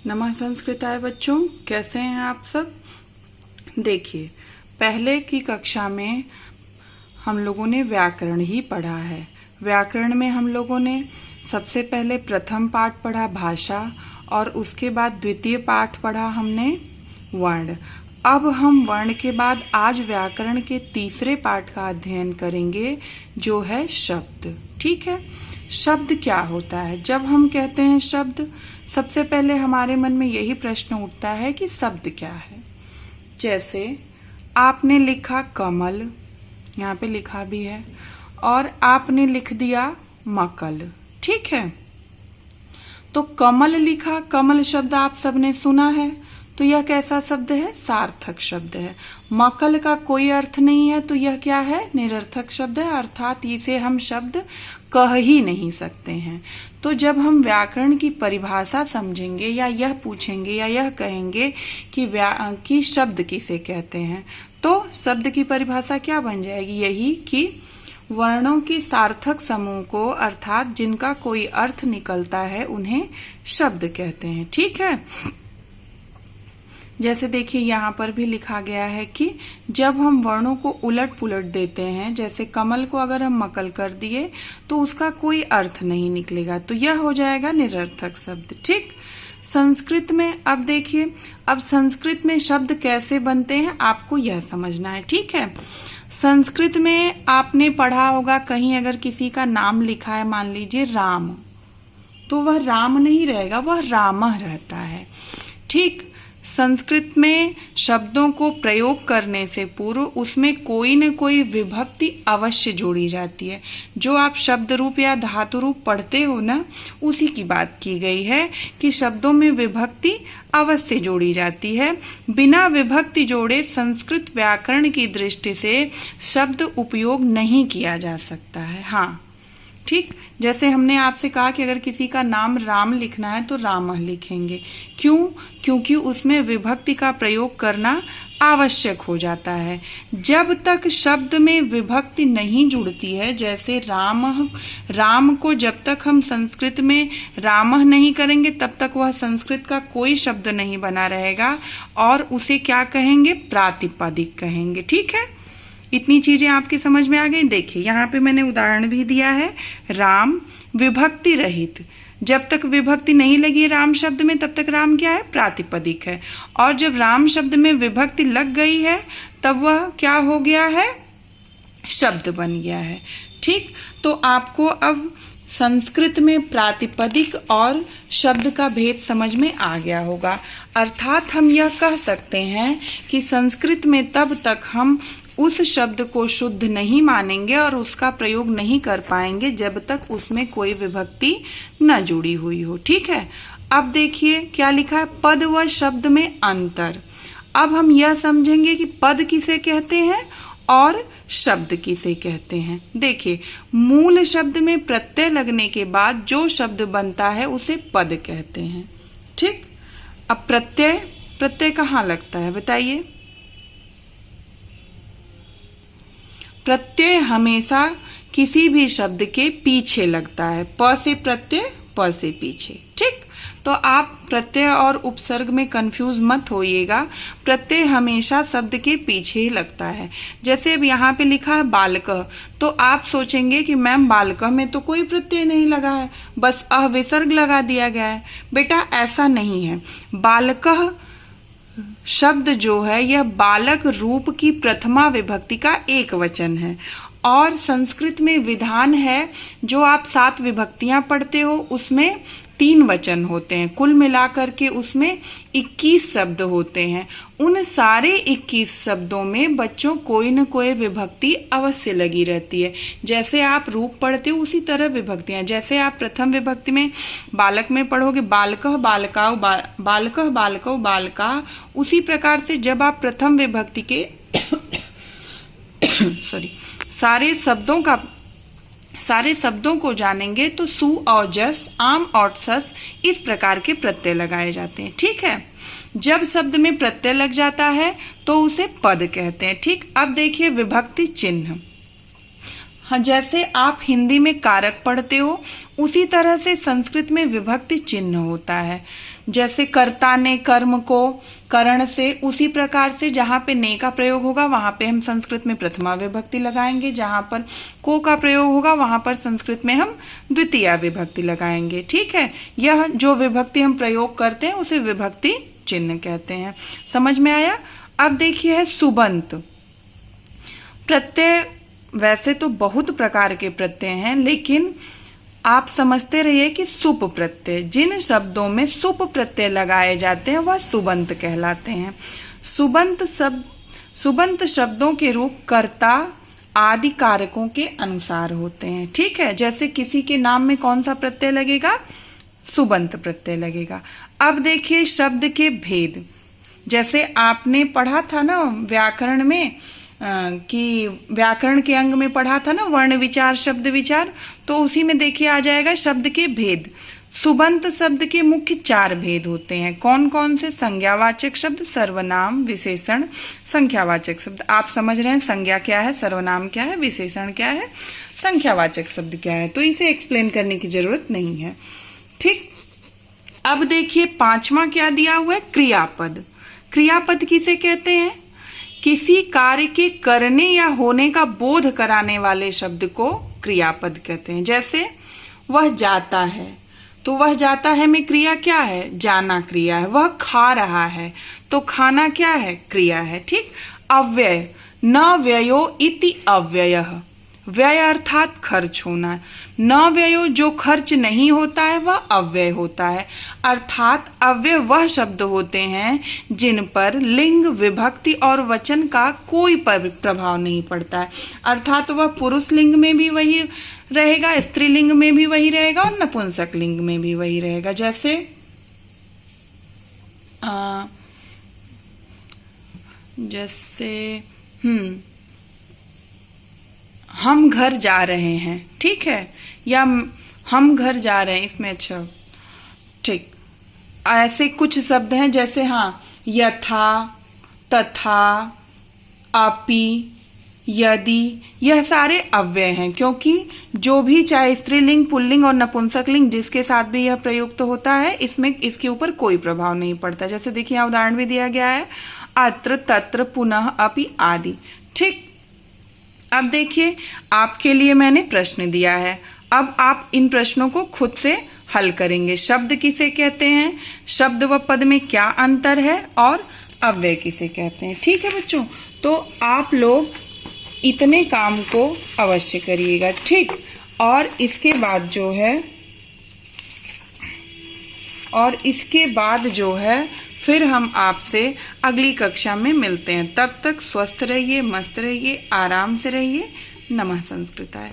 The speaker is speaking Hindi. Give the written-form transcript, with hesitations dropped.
नमः संस्कृताय बच्चों, कैसे हैं आप सब। देखिए, पहले की कक्षा में हम लोगों ने व्याकरण ही पढ़ा है। व्याकरण में हम लोगों ने सबसे पहले प्रथम पाठ पढ़ा भाषा और उसके बाद द्वितीय पाठ पढ़ा हमने वर्ण। अब हम वर्ण के बाद आज व्याकरण के तीसरे पाठ का अध्ययन करेंगे जो है शब्द। ठीक है, शब्द क्या होता है। जब हम कहते हैं शब्द, सबसे पहले हमारे मन में यही प्रश्न उठता है कि शब्द क्या है। जैसे आपने लिखा कमल, यहाँ पे लिखा भी है, और आपने लिख दिया मकल। ठीक है, तो कमल लिखा, कमल शब्द आप सबने सुना है, तो यह कैसा शब्द है, सार्थक शब्द है। मकल का कोई अर्थ नहीं है, तो यह क्या है, निरर्थक शब्द है, अर्थात इसे हम शब्द कह ही नहीं सकते हैं। तो जब हम व्याकरण की परिभाषा समझेंगे या यह पूछेंगे या यह कहेंगे कि शब्द किसे कहते हैं, तो शब्द की परिभाषा क्या बन जाएगी, यही कि वर्णों के सार्थक समूह को, अर्थात जिनका कोई अर्थ निकलता है, उन्हें शब्द कहते हैं। ठीक है, जैसे देखिए यहाँ पर भी लिखा गया है कि जब हम वर्णों को उलट पुलट देते हैं, जैसे कमल को अगर हम मकल कर दिए तो उसका कोई अर्थ नहीं निकलेगा, तो यह हो जाएगा निरर्थक शब्द। ठीक, संस्कृत में अब देखिए, अब संस्कृत में शब्द कैसे बनते हैं आपको यह समझना है। ठीक है, संस्कृत में आपने पढ़ा होगा कहीं अगर किसी का नाम लिखा है, मान लीजिए राम, तो वह राम नहीं रहेगा, वह रामः रहता है। ठीक, संस्कृत में शब्दों को प्रयोग करने से पूर्व उसमें कोई न कोई विभक्ति अवश्य जोड़ी जाती है। जो आप शब्द रूप या धातु रूप पढ़ते हो ना, उसी की बात की गई है कि शब्दों में विभक्ति अवश्य जोड़ी जाती है। बिना विभक्ति जोड़े संस्कृत व्याकरण की दृष्टि से शब्द उपयोग नहीं किया जा सकता है। हाँ, ठीक, जैसे हमने आपसे कहा कि अगर किसी का नाम राम लिखना है तो रामः लिखेंगे। क्यों? क्योंकि उसमें विभक्ति का प्रयोग करना आवश्यक हो जाता है। जब तक शब्द में विभक्ति नहीं जुड़ती है, जैसे रामः, राम को जब तक हम संस्कृत में रामः नहीं करेंगे तब तक वह संस्कृत का कोई शब्द नहीं बना रहेगा और उसे क्या कहेंगे, प्रातिपदिक कहेंगे। ठीक है, इतनी चीजें आपके समझ में आ गई। देखिए यहाँ पे मैंने उदाहरण भी दिया है, राम विभक्ति रहित, जब तक विभक्ति नहीं लगी है राम शब्द में तब तक राम क्या है, प्रातिपदिक है, और जब राम शब्द में विभक्ति लग गई है तब वह क्या हो गया है, शब्द बन गया है। ठीक, तो आपको अब संस्कृत में प्रातिपदिक और शब्द का भेद समझ में आ गया होगा। अर्थात हम यह कह सकते हैं कि संस्कृत में तब तक हम उस शब्द को शुद्ध नहीं मानेंगे और उसका प्रयोग नहीं कर पाएंगे जब तक उसमें कोई विभक्ति न जुड़ी हुई हो। ठीक है, अब देखिए क्या लिखा है, पद व शब्द में अंतर। अब हम यह समझेंगे कि पद किसे कहते हैं और शब्द किसे कहते हैं। देखिए, मूल शब्द में प्रत्यय लगने के बाद जो शब्द बनता है उसे पद कहते हैं। ठीक, अब प्रत्यय कहाँ लगता है बताइए। प्रत्यय हमेशा किसी भी शब्द के पीछे लगता है, प से प्रत्यय, प से पीछे। ठीक, तो आप प्रत्यय और उपसर्ग में कंफ्यूज मत होइएगा, प्रत्यय हमेशा शब्द के पीछे ही लगता है। जैसे अब यहाँ पे लिखा है बालकः, तो आप सोचेंगे कि मैम बालकः में तो कोई प्रत्यय नहीं लगा है, बस अ विसर्ग लगा दिया गया है। बेटा ऐसा नहीं है, बालकः शब्द जो है यह बालक रूप की प्रथमा विभक्ति का एक वचन है, और संस्कृत में विधान है जो आप 7 विभक्तियां पढ़ते हो उसमें 3 वचन होते हैं, कुल मिलाकर के उसमें 21 शब्द होते हैं। उन सारे 21 शब्दों में बच्चों कोई न कोई विभक्ति अवश्य लगी रहती है। जैसे आप रूप पढ़ते हो उसी तरह विभक्तियां, जैसे आप प्रथम विभक्ति में बालक में पढ़ोगे बालकः बालकाऊ, बालकः बालकौ बालका, उसी प्रकार से जब आप प्रथम विभक्ति के सारे शब्दों को जानेंगे तो सु और जस, आम और सस, इस प्रकार के प्रत्यय लगाए जाते हैं। ठीक है, जब शब्द में प्रत्यय लग जाता है तो उसे पद कहते हैं। ठीक, अब देखिए विभक्ति चिन्ह। हाँ, जैसे आप हिंदी में कारक पढ़ते हो उसी तरह से संस्कृत में विभक्ति चिन्ह होता है। जैसे कर्ता ने कर्म को करण से, उसी प्रकार से जहां पे ने का प्रयोग होगा वहां पे हम संस्कृत में प्रथमा विभक्ति लगाएंगे, जहां पर को का प्रयोग होगा वहां पर संस्कृत में हम द्वितीय विभक्ति लगाएंगे। ठीक है, यह जो विभक्ति हम प्रयोग करते हैं उसे विभक्ति चिन्ह कहते हैं। समझ में आया? अब देखिए है सुबंत प्रत्यय। वैसे तो बहुत प्रकार के प्रत्यय हैं, लेकिन आप समझते रहिए कि सुप प्रत्यय, जिन शब्दों में सुप प्रत्यय लगाए जाते हैं वह सुबंत कहलाते हैं। सुबंत शब्दों के रूप कर्ता आदि कारकों के अनुसार होते हैं। ठीक है, जैसे किसी के नाम में कौन सा प्रत्यय लगेगा? सुबंत प्रत्यय लगेगा। अब देखिए शब्द के भेद। जैसे आपने पढ़ा था ना व्याकरण में कि व्याकरण के अंग में पढ़ा था ना वर्ण विचार शब्द विचार, तो उसी में देखिए आ जाएगा शब्द के भेद। सुबंत शब्द के मुख्य 4 भेद होते हैं। कौन कौन से? संज्ञावाचक शब्द, सर्वनाम, विशेषण, संख्यावाचक शब्द। आप समझ रहे हैं संज्ञा क्या है, सर्वनाम क्या है, विशेषण क्या है, संख्यावाचक शब्द क्या है, तो इसे एक्सप्लेन करने की जरूरत नहीं है। ठीक, अब देखिए 5वां क्या दिया हुआ है? क्रियापद। क्रियापद किसे कहते हैं? किसी कार्य के करने या होने का बोध कराने वाले शब्द को क्रियापद कहते हैं। जैसे वह जाता है, तो वह जाता है में क्रिया क्या है? जाना क्रिया है। वह खा रहा है, तो खाना क्या है? क्रिया है। ठीक। अव्यय, न व्ययो इति अव्ययः। व्यय अर्थात खर्च होना। न व्ययो जो खर्च नहीं होता है वह अव्यय होता है। अर्थात अव्यय वह शब्द होते हैं जिन पर लिंग, विभक्ति और वचन का कोई प्रभाव नहीं पड़ता है। अर्थात वह पुरुष लिंग में भी वही रहेगा, स्त्रीलिंग में भी वही रहेगा और नपुंसक लिंग में भी वही रहेगा। जैसे हम घर जा रहे हैं, ठीक है, या हम घर जा रहे हैं, इसमें अच्छा ठीक ऐसे कुछ शब्द हैं। जैसे हाँ, यथा, तथा, अपि, यदि, यह सारे अव्यय हैं, क्योंकि जो भी चाहे स्त्रीलिंग, पुल्लिंग और नपुंसक लिंग जिसके साथ भी यह प्रयुक्त होता है इसमें इसके ऊपर कोई प्रभाव नहीं पड़ता। जैसे देखिए यहाँ उदाहरण भी दिया गया है, अत्र, तत्र, पुनः, अपि आदि। ठीक। अब देखिए आपके लिए मैंने प्रश्न दिया है, अब आप इन प्रश्नों को खुद से हल करेंगे। शब्द किसे कहते हैं, शब्द व पद में क्या अंतर है, और अव्यय किसे कहते हैं। ठीक है बच्चों, तो आप लोग इतने काम को अवश्य करिएगा। ठीक। और इसके बाद जो है फिर हम आपसे अगली कक्षा में मिलते हैं। तब तक स्वस्थ रहिए, मस्त रहिए, आराम से रहिए। नमः संस्कृताय।